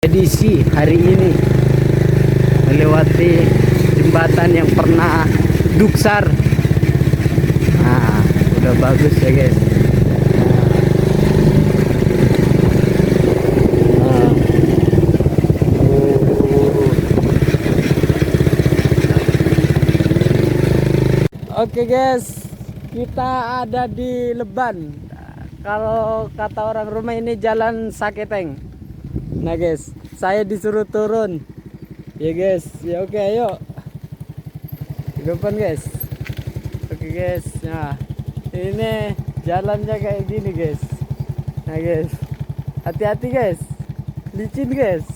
Edisi hari ini melewati jembatan yang pernah duksar. Nah, udah bagus ya guys. Nah. Oke guys, kita ada di Leban. Kalau kata orang rumah ini jalan Saketeng. Nah guys, saya disuruh turun. Ya guys, ya oke ayo. Di depan guys. Oke guys, nah ini jalannya kayak gini guys. Nah guys, hati-hati guys, licin guys,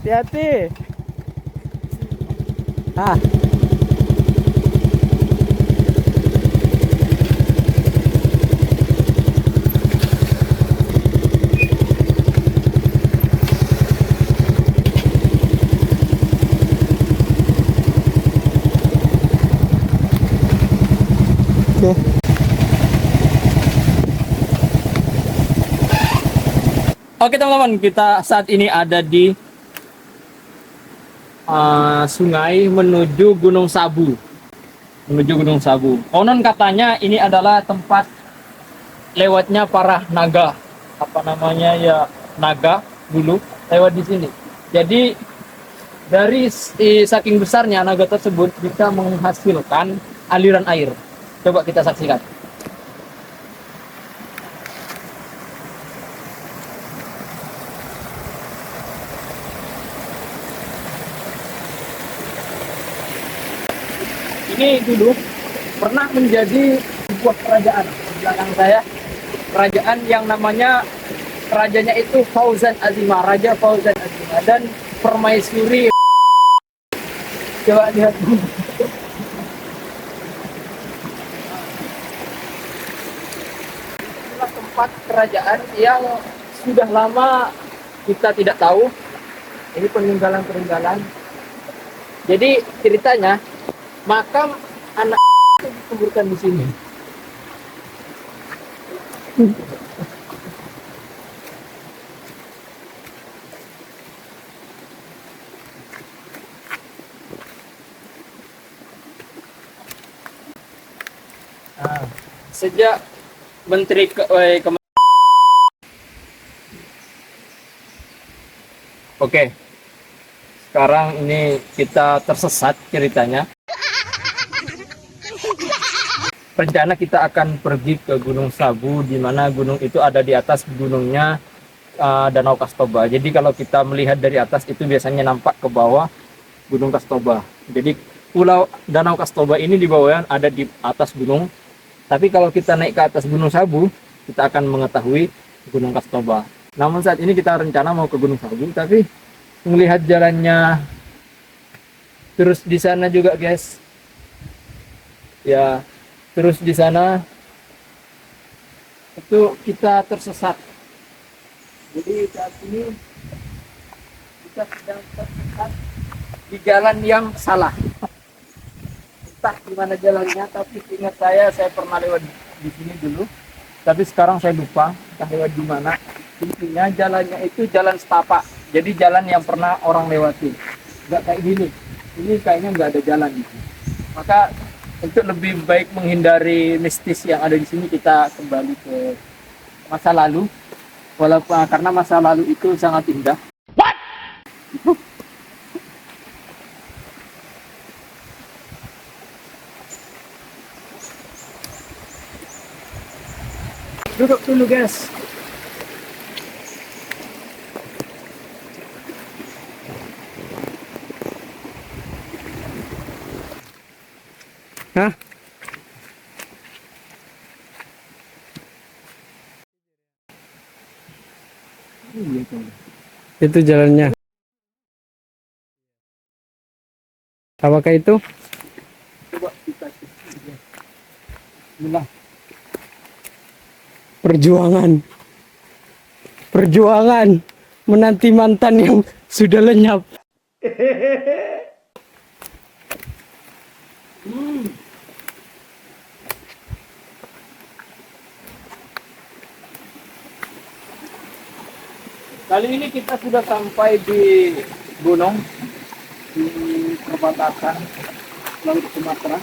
hati-hati. Ah, oke teman-teman, kita saat ini ada di sungai menuju Gunung Sabu. Menuju Gunung Sabu. Konon katanya ini adalah tempat lewatnya para naga. Apa namanya ya, naga dulu lewat di sini. Jadi dari saking besarnya naga tersebut bisa menghasilkan aliran air. Coba kita saksikan. Ini dulu pernah menjadi sebuah kerajaan di belakang saya. Kerajaan yang namanya, rajanya itu Fauzan Azimah, Raja Fauzan Azimah, dan permaisuri. Coba lihat. Inilah tempat kerajaan yang sudah lama kita tidak tahu. Ini peninggalan-peninggalan. Jadi ceritanya makam anak itu dikuburkan di sini. Nah, sejak Menteri Oke, sekarang ini kita tersesat ceritanya. Rencana kita akan pergi ke Gunung Sabu, di mana gunung itu ada di atas gunungnya Danau Kastoba. Jadi kalau kita melihat dari atas itu biasanya nampak ke bawah Gunung Kastoba. Jadi pulau Danau Kastoba ini di bawah ada di atas gunung. Tapi kalau kita naik ke atas Gunung Sabu, kita akan mengetahui Gunung Kastoba. Namun saat ini kita rencana mau ke Gunung Sabu, tapi melihat jalannya terus di sana juga guys. Ya, terus di sana itu kita tersesat. Jadi saat ini kita sedang tersesat di jalan yang salah. Entah gimana jalannya, tapi ingat saya pernah lewat di sini dulu. Tapi sekarang saya lupa entah lewat di mana. Intinya jalannya itu jalan setapak. Jadi jalan yang pernah orang lewati. Nggak kayak gini. Ini kayaknya nggak ada jalan gitu. Maka untuk lebih baik menghindari mistis yang ada di sini, kita kembali ke masa lalu. Walaupun karena masa lalu itu sangat indah. What? Duduk dulu guys. Hah? Itu jalannya. Apakah itu? Coba kita cek. Perjuangan menanti mantan yang sudah lenyap. Kali ini kita sudah sampai di gunung di perbatasan Laut Sumatera.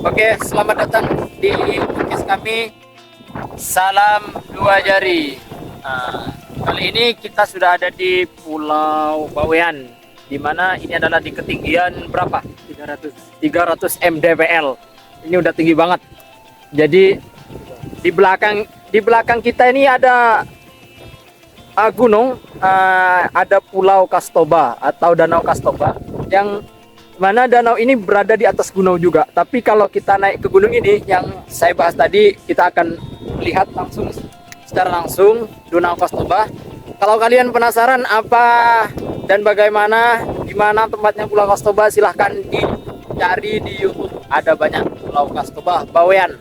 Oke, selamat datang di podcast kami. Salam dua jari. Kali ini kita sudah ada di Pulau Bawean, di mana ini adalah di ketinggian berapa? 300 mdpl. Ini udah tinggi banget. Jadi di belakang kita ini ada gunung, ada Pulau Kastoba atau Danau Kastoba, yang mana danau ini berada di atas gunung juga. Tapi kalau kita naik ke gunung ini yang saya bahas tadi, kita akan lihat langsung secara langsung Danau Kastoba. Kalau kalian penasaran apa dan bagaimana, gimana tempatnya Pulau Kastoba, silahkan dicari di YouTube. Ada banyak Pulau Kastoba Bawean.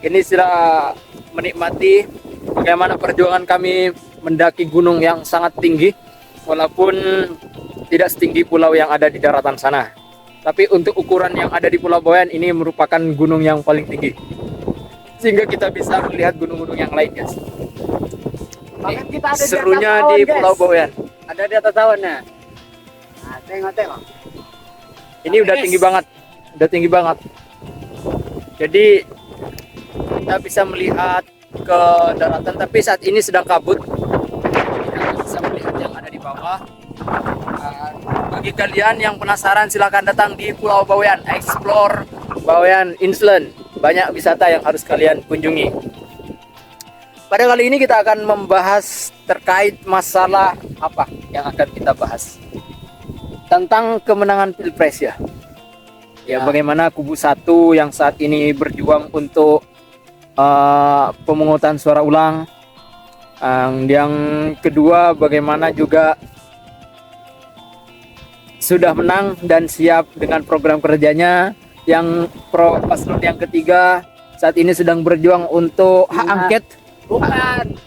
Ini sudah menikmati bagaimana perjuangan kami mendaki gunung yang sangat tinggi, walaupun tidak setinggi pulau yang ada di daratan sana. Tapi untuk ukuran yang ada di Pulau Bawean, ini merupakan gunung yang paling tinggi, sehingga kita bisa melihat gunung-gunung yang lain, guys. Bahkan kita ada Serunya di atas di awan, Pulau guys. Bawean. Ada di atas awannya. Nah, tengok. Ini udah tinggi banget, udah tinggi banget. Jadi kita bisa melihat ke daratan, tapi saat ini sedang kabut. Kita bisa melihat yang ada di bawah. Bagi kalian yang penasaran, silahkan datang di Pulau Bawean, explore Bawean Island. Banyak wisata yang harus kalian kunjungi. Pada kali ini kita akan membahas terkait masalah apa yang akan kita bahas, tentang kemenangan Pilpres ya. Ya, bagaimana kubu satu yang saat ini berjuang untuk pemungutan suara ulang. Yang kedua, bagaimana juga sudah menang dan siap dengan program kerjanya. Yang paslon yang ketiga saat ini sedang berjuang untuk hak angket. Bukan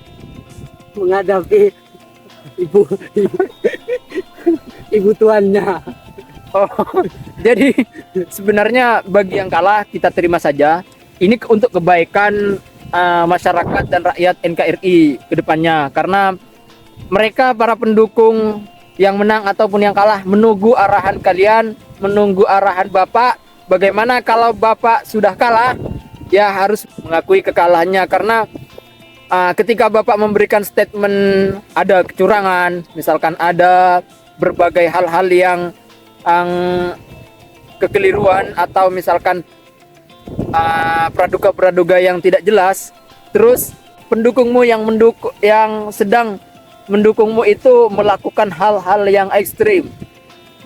menghadapi ibu tuannya. Oh, jadi sebenarnya bagi yang kalah kita terima saja. Ini untuk kebaikan masyarakat dan rakyat NKRI ke depannya, karena mereka para pendukung yang menang ataupun yang kalah menunggu arahan kalian, menunggu arahan Bapak. Bagaimana kalau Bapak sudah kalah, ya harus mengakui kekalahannya, karena ketika Bapak memberikan statement ada kecurangan, misalkan ada berbagai hal-hal yang kekeliruan, atau misalkan praduga-praduga yang tidak jelas, terus pendukungmu yang sedang mendukungmu itu melakukan hal-hal yang ekstrim,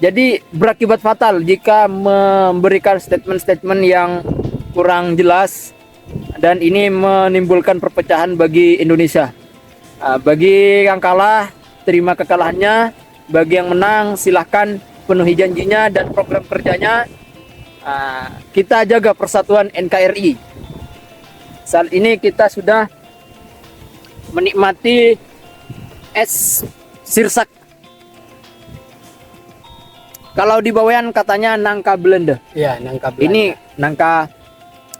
jadi berakibat fatal jika memberikan statement-statement yang kurang jelas, dan ini menimbulkan perpecahan bagi Indonesia. Bagi yang kalah, terima kekalahannya. Bagi yang menang, silahkan penuhi janjinya dan program kerjanya. Kita jaga persatuan NKRI. Saat ini kita sudah menikmati es sirsak. Kalau di Bawean katanya nangka Belanda. Iya, nangka Belanda. Ini nangka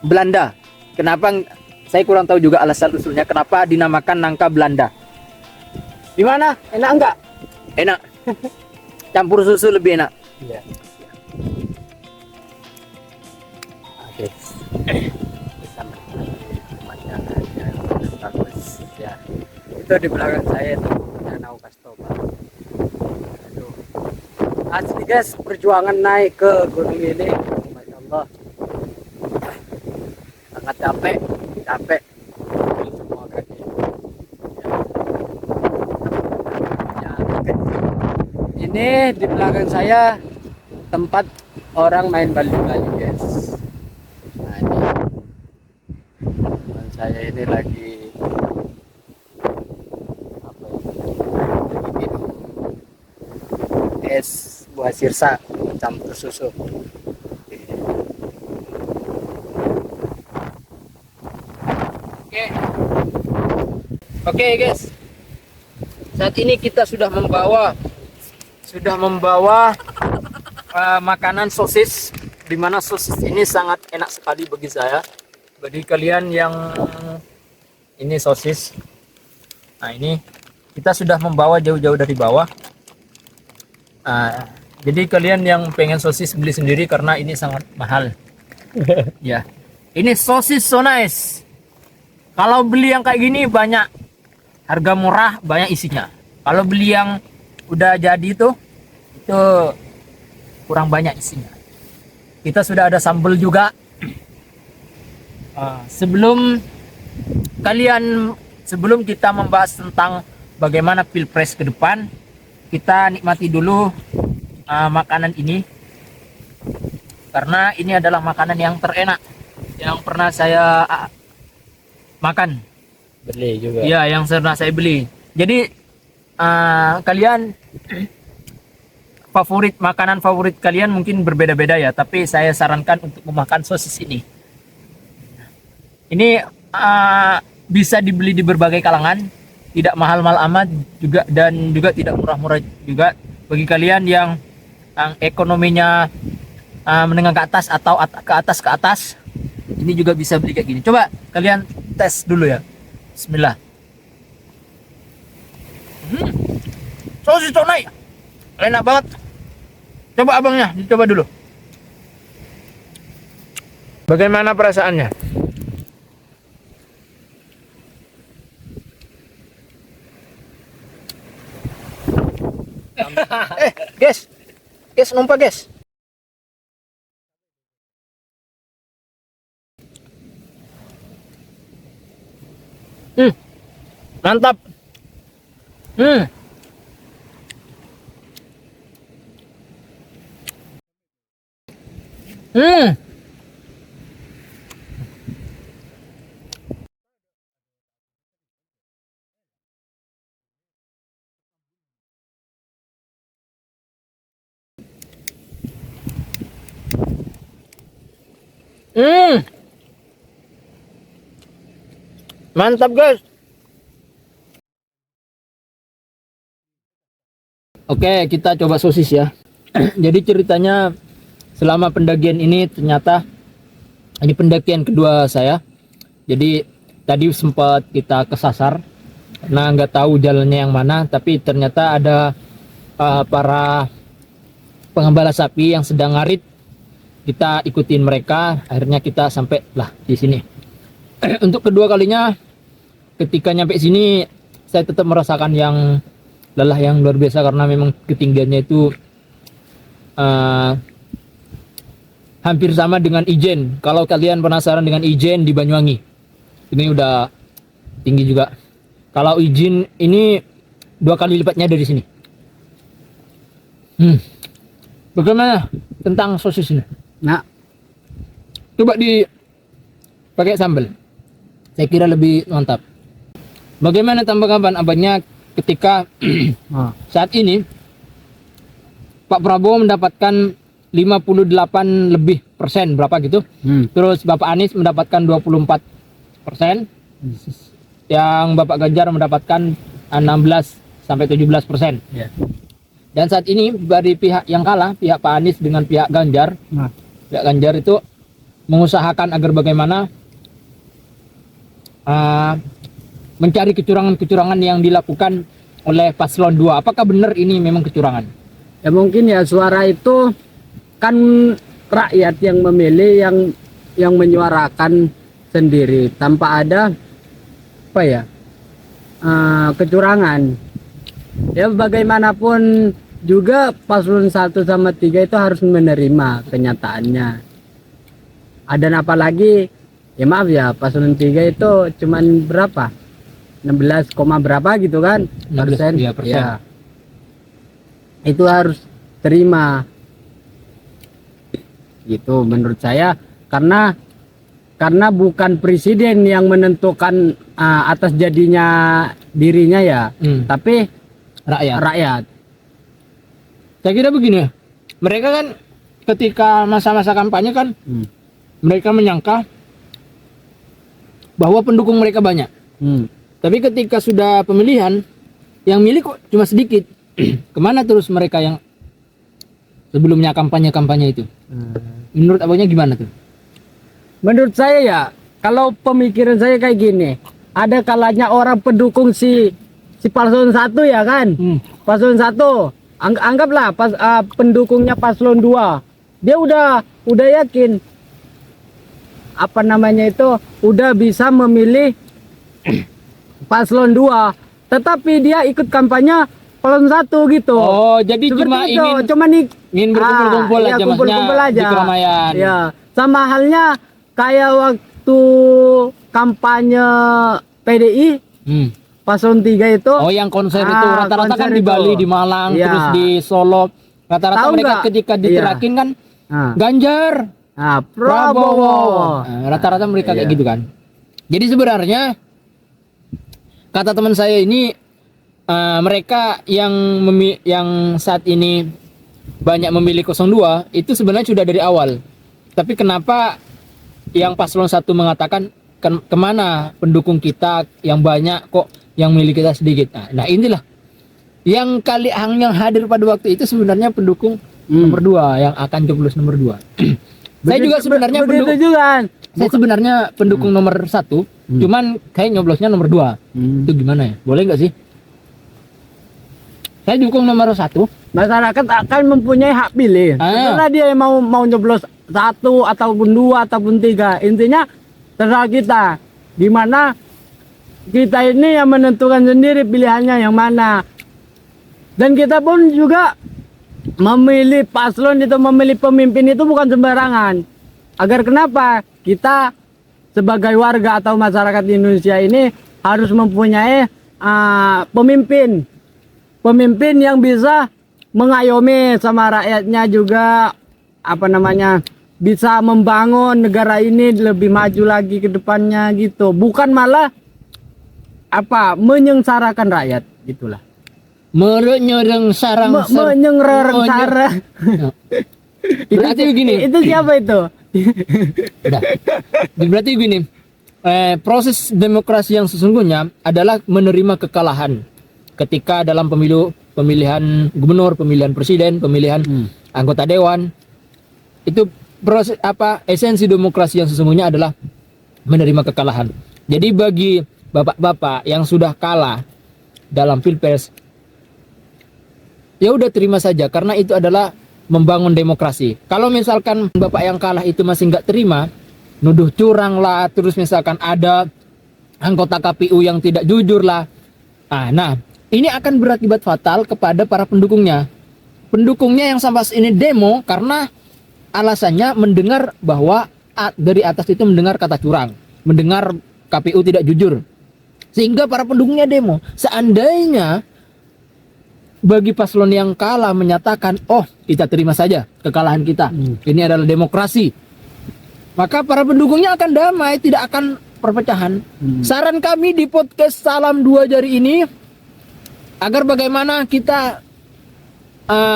Belanda. Kenapa, saya kurang tahu juga alasan usulnya kenapa dinamakan nangka Belanda. Gimana? Enak enggak? Enak. Campur susu lebih enak. Iya. Oke. Kita menikmati pemandangan yang bagus ya. Itu di belakang saya tuh Danau Kastoba. Aduh. Asli guys, perjuangan naik ke gunung ini, Masya Allah, sangat capek. Semua kaki. Ya. Ini di belakang saya tempat orang main Bali-Bali guys. Nah ini teman saya ini lagi apa ya? Lagi minum es buah sirsa campur susu. Oke guys, saat ini kita sudah membawa makanan sosis, di mana sosis ini sangat enak sekali bagi saya. Bagi kalian yang ini sosis, nah ini kita sudah membawa jauh-jauh dari bawah. Jadi kalian yang pengen sosis beli sendiri karena ini sangat mahal. Ya, ini sosis so nice. Kalau beli yang kayak gini banyak, harga murah, banyak isinya. Kalau beli yang udah jadi itu kurang banyak isinya. Kita sudah ada sambal juga. Sebelum kita membahas tentang bagaimana pilpres ke depan, kita nikmati dulu makanan ini, karena ini adalah makanan yang terenak yang pernah saya makan. Beli juga. Ya, yang pernah saya beli. Jadi kalian makanan favorit kalian mungkin berbeda-beda ya, tapi saya sarankan untuk memakan sosis ini. Ini bisa dibeli di berbagai kalangan, tidak mahal-mahal amat juga, dan juga tidak murah-murah juga. Bagi kalian yang ekonominya menengah ke atas atau ke atas, ini juga bisa beli kayak gini. Coba kalian tes dulu ya. Bismillah. Sosis tunai enak banget. Coba abangnya, dicoba dulu. Bagaimana perasaannya? Guys, numpah guys. Mantap. Mantap guys. Oke, kita coba sosis ya. Jadi ceritanya selama pendakian ini ternyata ini pendakian kedua saya. Jadi tadi sempat kita kesasar karena nggak tahu jalannya yang mana, tapi ternyata ada para pengembala sapi yang sedang ngarit. Kita ikutin mereka, akhirnya kita sampai lah di sini. Untuk kedua kalinya ketika nyampe sini saya tetap merasakan yang lelah yang luar biasa, karena memang ketinggiannya itu hampir sama dengan Ijen. Kalau kalian penasaran dengan Ijen di Banyuwangi, ini udah tinggi juga. Kalau Ijen ini 2 kali lipatnya dari sini. Bagaimana tentang sosis ini? Nah, coba pakai sambal, saya kira lebih mantap. Bagaimana tanggapan abangnya ketika saat ini Pak Prabowo mendapatkan 58% lebih, berapa gitu. Terus Bapak Anies mendapatkan 24%. Yang Bapak Ganjar mendapatkan 16-17%. Ya. Dan saat ini dari pihak yang kalah, pihak Pak Anies dengan pihak Ganjar, pihak Ganjar itu mengusahakan agar bagaimana mencari kecurangan-kecurangan yang dilakukan oleh paslon 2. Apakah benar ini memang kecurangan? Ya mungkin ya, suara itu kan rakyat yang memilih, yang menyuarakan sendiri tanpa ada kecurangan. Ya bagaimanapun juga paslon 1 sama 3 itu harus menerima kenyataannya. Dan apalagi ya maaf ya, paslon 3 itu cuman berapa? 16, berapa gitu kan? 16, persen. persen. Ya. Itu harus terima. gitu menurut saya, karena bukan presiden yang menentukan atas jadinya dirinya ya, tapi rakyat. Saya kira begini, mereka kan ketika masa-masa kampanye kan mereka menyangka bahwa pendukung mereka banyak. Tapi ketika sudah pemilihan, yang milih kok cuma sedikit. Kemana terus mereka yang sebelumnya kampanye itu? Menurut abangnya gimana tuh? Menurut saya ya, kalau pemikiran saya kayak gini, ada kalanya orang pendukung si paslon 1 ya kan, paslon 1, anggaplah pendukungnya paslon 2, dia udah yakin apa namanya itu, udah bisa memilih paslon 2, tetapi dia ikut kampanye paslon 1 gitu. Oh, jadi cuma ingin berkumpul-kumpul ya, aja, kumpul-kumpul maksudnya aja di keramaian. Ya, sama halnya kayak waktu kampanye PDI paslon 3 itu. Oh, yang konser itu rata-rata kan di itu. Bali, di Malang, Ya. terus di Solo. Rata-rata Tahu mereka nggak? ketika diterakin kan Ganjar, Prabowo. rata-rata mereka kayak Iya. gitu kan. Jadi sebenarnya kata teman saya ini, mereka yang saat ini banyak memilih 02 itu sebenarnya sudah dari awal. Tapi kenapa yang paslon 1 mengatakan kemana pendukung kita yang banyak kok yang milih kita sedikit? Nah inilah yang hadir pada waktu itu sebenarnya pendukung nomor 2 yang akan coblos nomor 2. Saya juga sebenarnya pendukung nomor 1, cuman kayak nyoblosnya nomor 2. Itu gimana ya? Boleh nggak sih? Saya dukung nomor 1. Masyarakat akan mempunyai hak pilih. Karena dia yang mau nyoblos 1 ataupun 2 ataupun 3. Intinya terserah kita. Di mana kita ini yang menentukan sendiri pilihannya yang mana. Dan kita pun juga memilih paslon itu, memilih pemimpin itu bukan sembarangan. Agar kenapa? Kita sebagai warga atau masyarakat Indonesia ini harus mempunyai pemimpin yang bisa mengayomi sama rakyatnya juga, bisa membangun negara ini lebih maju lagi ke depannya gitu. Bukan malah menyengsarakan rakyat gitulah. Menyengreng sarang. Berarti begini. Itu siapa itu? Udah. Berarti begini. Proses demokrasi yang sesungguhnya adalah menerima kekalahan. Ketika dalam pemilihan gubernur, pemilihan presiden, pemilihan anggota dewan, itu proses esensi demokrasi yang sesungguhnya adalah menerima kekalahan. Jadi bagi bapak-bapak yang sudah kalah dalam pilpres, ya udah terima saja, karena itu adalah membangun demokrasi. Kalau misalkan bapak yang kalah itu masih nggak terima, nuduh curang lah, terus misalkan ada anggota KPU yang tidak jujur lah, nah ini akan berakibat fatal kepada para pendukungnya. Pendukungnya yang sampai ini demo karena alasannya mendengar bahwa dari atas itu mendengar kata curang, mendengar KPU tidak jujur, sehingga para pendukungnya demo. Seandainya bagi paslon yang kalah menyatakan, oh kita terima saja kekalahan kita, ini adalah demokrasi, maka para pendukungnya akan damai, tidak akan perpecahan. Saran kami di podcast Salam Dua Jari ini, agar bagaimana kita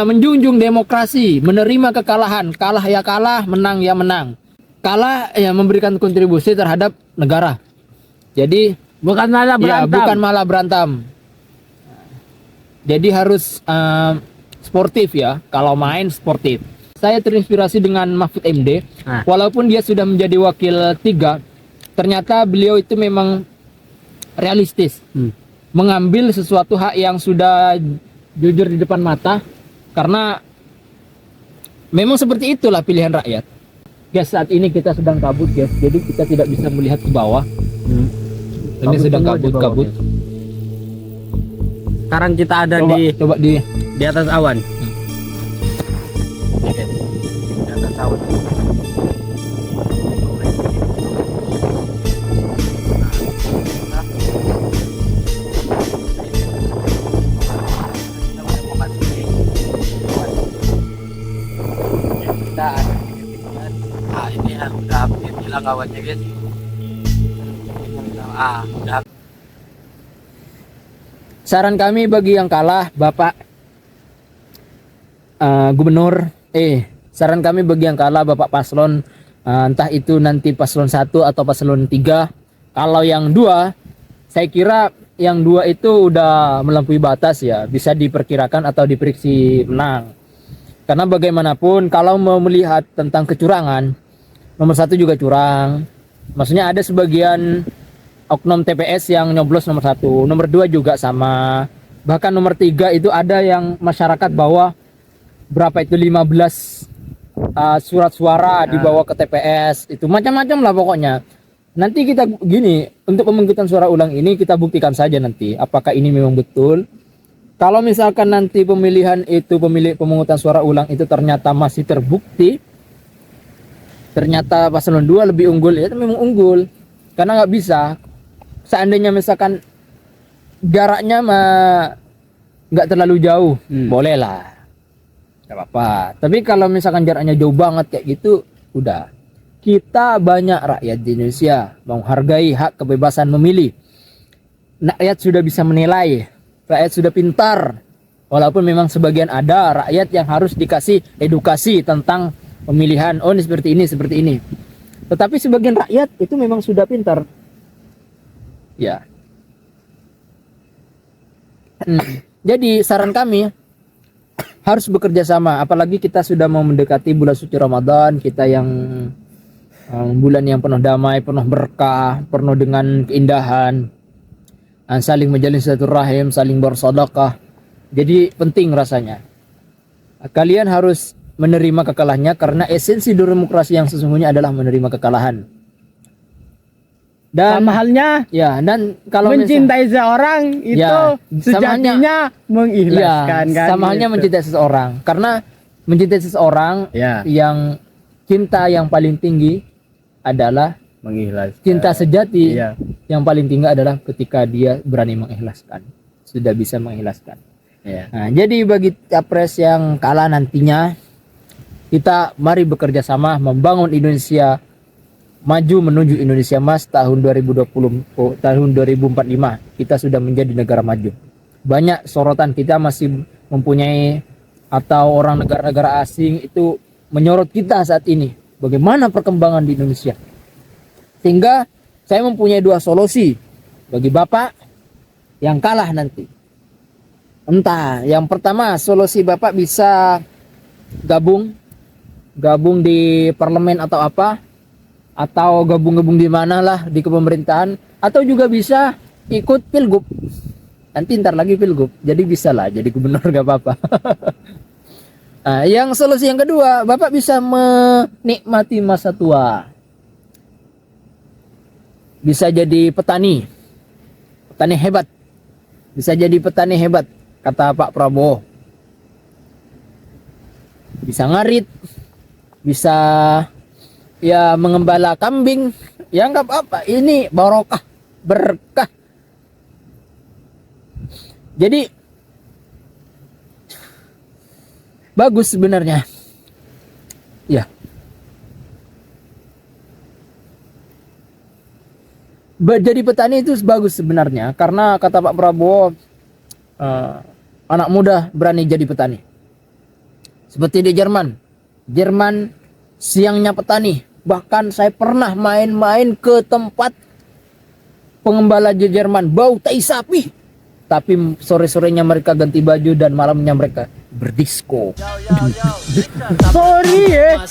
menjunjung demokrasi, menerima kekalahan, kalah ya kalah, menang ya menang, kalah ya memberikan kontribusi terhadap negara. Jadi bukan malah berantem. Jadi harus sportif ya, kalau main sportif. Saya terinspirasi dengan Mahfud MD, walaupun dia sudah menjadi wakil 3, ternyata beliau itu memang realistis, mengambil sesuatu hak yang sudah jujur di depan mata, karena memang seperti itulah pilihan rakyat. Guys, saat ini kita sedang kabut guys, jadi kita tidak bisa melihat ke bawah. Ini sedang kabut. Sekarang kita ada coba di atas awan. Di atas awan. Kita ada di ya udah hampir hilang awannya guys. Udah. Saran kami bagi yang kalah, Bapak Gubernur, saran kami bagi yang kalah, Bapak Paslon, entah itu nanti Paslon 1 atau Paslon 3. Kalau yang 2, saya kira yang 2 itu udah melampaui batas ya, bisa diperkirakan atau diprediksi menang. Karena bagaimanapun kalau mau melihat tentang kecurangan, nomor 1 juga curang. Maksudnya ada sebagian oknum TPS yang nyoblos nomor 1, nomor 2 juga sama. Bahkan nomor 3 itu ada yang masyarakat bawa berapa itu 15 surat suara dibawa ke TPS. Itu macam-macam lah pokoknya. Nanti kita gini, untuk pemungutan suara ulang ini kita buktikan saja nanti apakah ini memang betul. Kalau misalkan nanti pemilihan itu pemungutan suara ulang itu ternyata masih terbukti, ternyata paslon 2 lebih unggul, ya memang unggul. Karena nggak bisa, seandainya misalkan jaraknya nggak terlalu jauh, boleh lah, nggak apa-apa. Tapi kalau misalkan jaraknya jauh banget kayak gitu, udah. Kita banyak rakyat di Indonesia menghargai hak kebebasan memilih. Rakyat sudah bisa menilai, rakyat sudah pintar. Walaupun memang sebagian ada rakyat yang harus dikasih edukasi tentang pemilihan. Oh, ini seperti ini, seperti ini. Tetapi sebagian rakyat itu memang sudah pintar. Ya. Jadi saran kami harus bekerja sama. Apalagi kita sudah mau mendekati bulan suci Ramadan, kita yang bulan yang penuh damai, penuh berkah, penuh dengan keindahan, saling menjalin silaturahim, saling bersedekah. Jadi penting rasanya. Kalian harus menerima kekalahannya karena esensi demokrasi yang sesungguhnya adalah menerima kekalahan. Dan sama halnya ya, dan kalau mencintai seorang itu ya, sejatinya mengikhlaskan ya, kan. sama halnya gitu. mencintai seseorang. Karena mencintai seseorang Ya. yang cinta yang paling tinggi adalah Mengikhlaskan. cinta sejati. Iya. Yang paling tinggi adalah ketika dia berani mengikhlaskan, sudah bisa mengikhlaskan. Iya. Nah, jadi bagi capres yang kalah nantinya, kita mari bekerja sama membangun Indonesia maju menuju Indonesia Emas tahun 2045. Kita sudah menjadi negara maju. Banyak sorotan kita masih mempunyai, atau orang negara-negara asing itu menyorot kita saat ini. Bagaimana perkembangan di Indonesia? Sehingga saya mempunyai 2 solusi bagi Bapak yang kalah nanti. Entah, yang pertama solusi Bapak bisa gabung di parlemen atau apa, atau gabung di mana lah di kepemerintahan, atau juga bisa ikut pilgub. Nanti ntar lagi pilgub, jadi bisa lah jadi gubernur, gak apa-apa. Nah, yang solusi yang kedua, Bapak bisa menikmati masa tua. Bisa jadi petani hebat. Bisa jadi petani hebat, kata Pak Prabowo. Bisa ngarit, bisa ya mengembala kambing, ya nggak apa-apa. Ini barokah, berkah. Jadi bagus sebenarnya. Ya. Jadi petani itu bagus sebenarnya, karena kata Pak Prabowo, anak muda berani jadi petani. Seperti di Jerman siangnya petani. Bahkan saya pernah main-main ke tempat pengembala di Jerman, bau tai sapi. Tapi sore-sorenya mereka ganti baju dan malamnya mereka berdisko. Sorry ya.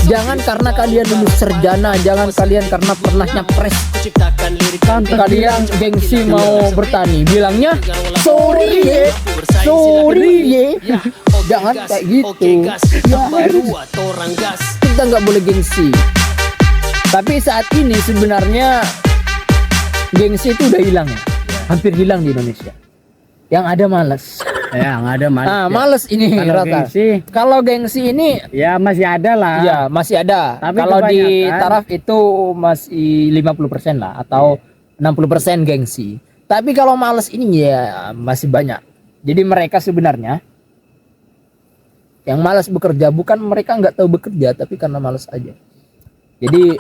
Jangan karena kalian lulus sarjana, jangan kalian karena pernah nyapres, kalian gengsi mau bertani, bilangnya sorry ya. Jangan kayak gitu. Ya, kita nggak boleh gengsi. Tapi saat ini sebenarnya gengsi itu udah hilang ya. Hampir hilang di Indonesia. Yang ada malas. Ya, nggak ada mas. Males ini Kalau rata. gengsi, Kalau gengsi ini ya masih ada lah. ya masih ada. Tapi Kalau di kebanyakan- taraf itu masih 50% lah, atau 60% gengsi. Tapi kalau males ini ya masih banyak. Jadi mereka sebenarnya yang malas bekerja, bukan mereka nggak tahu bekerja, tapi karena malas aja. Jadi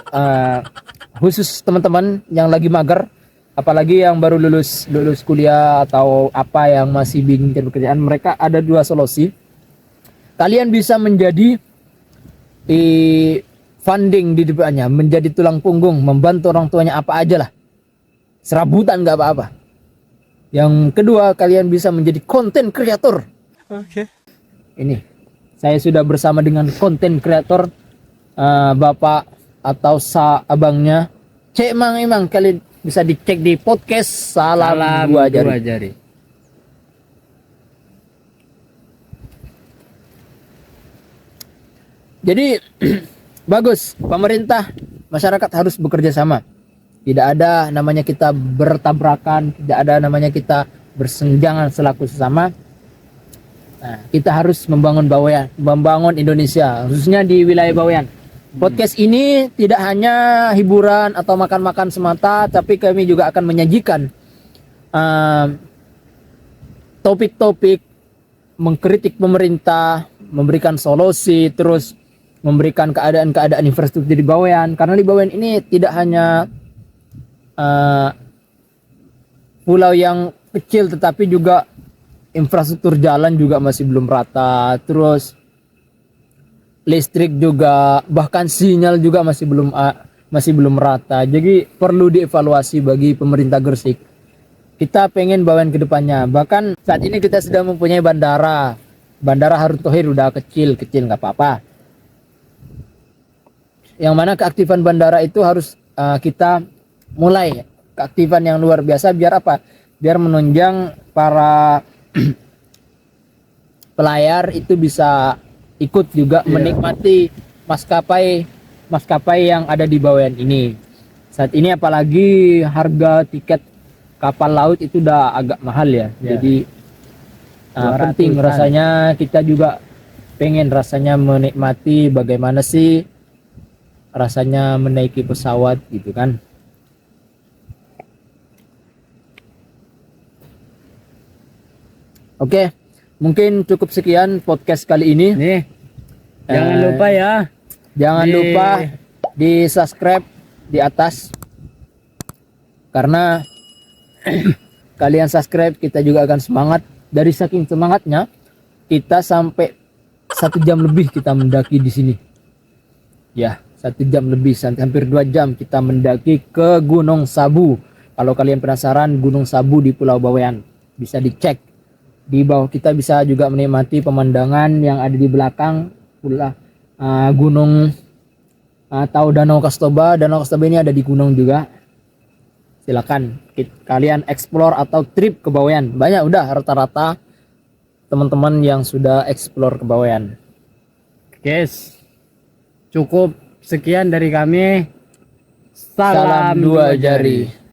khusus teman-teman yang lagi mager, apalagi yang baru lulus kuliah atau apa yang masih bingung cari pekerjaan, mereka ada dua solusi. Kalian bisa menjadi funding di depannya, menjadi tulang punggung, membantu orang tuanya apa aja lah, serabutan nggak apa-apa. Yang kedua, kalian bisa menjadi content creator. Oke. Ini saya sudah bersama dengan content creator, bapak atau abangnya Cek Mang Imang. Kalian bisa dicek di podcast Salam Dua Jari. Jadi bagus, pemerintah, masyarakat harus bekerja sama. Tidak ada namanya kita bertabrakan, tidak ada namanya kita bersenjangan selaku sesama. Nah, kita harus membangun Indonesia, khususnya di wilayah Bawean. Podcast ini tidak hanya hiburan atau makan-makan semata, tapi kami juga akan menyajikan topik-topik mengkritik pemerintah, memberikan solusi, terus memberikan keadaan-keadaan infrastruktur di Bawean. Karena di Bawean ini tidak hanya pulau yang kecil, tetapi juga infrastruktur jalan juga masih belum rata, terus listrik juga, bahkan sinyal juga masih belum rata. Jadi perlu dievaluasi bagi pemerintah Gresik. Kita pengen Bawean ke depannya. Bahkan saat ini kita sudah mempunyai bandara Harun Thohir, udah kecil nggak apa-apa. Yang mana keaktifan bandara itu harus kita mulai keaktifan yang luar biasa. Biar apa? Biar menunjang para pelayar itu bisa ikut juga menikmati maskapai yang ada di Bawean ini. Saat ini apalagi harga tiket kapal laut itu udah agak mahal ya. Jadi penting rasanya, kita juga pengen rasanya menikmati bagaimana sih rasanya menaiki pesawat gitu kan. Oke, mungkin cukup sekian podcast kali ini. Nih, jangan lupa ya. Jangan lupa di subscribe di atas. Karena kalian subscribe, kita juga akan semangat. Dari saking semangatnya, kita sampai 1 jam lebih kita mendaki di sini. Ya, 1 jam lebih, hampir 2 jam kita mendaki ke Gunung Sabu. Kalau kalian penasaran, Gunung Sabu di Pulau Bawean, bisa dicek. Di bawah kita bisa juga menikmati pemandangan yang ada di belakang gunung atau Danau Kastoba. Danau Kastoba ini ada di gunung juga. Silakan kalian explore atau trip ke Bawean. Banyak udah rata-rata teman-teman yang sudah explore ke Bawean. Guys, cukup sekian dari kami. Salam Dua Jari.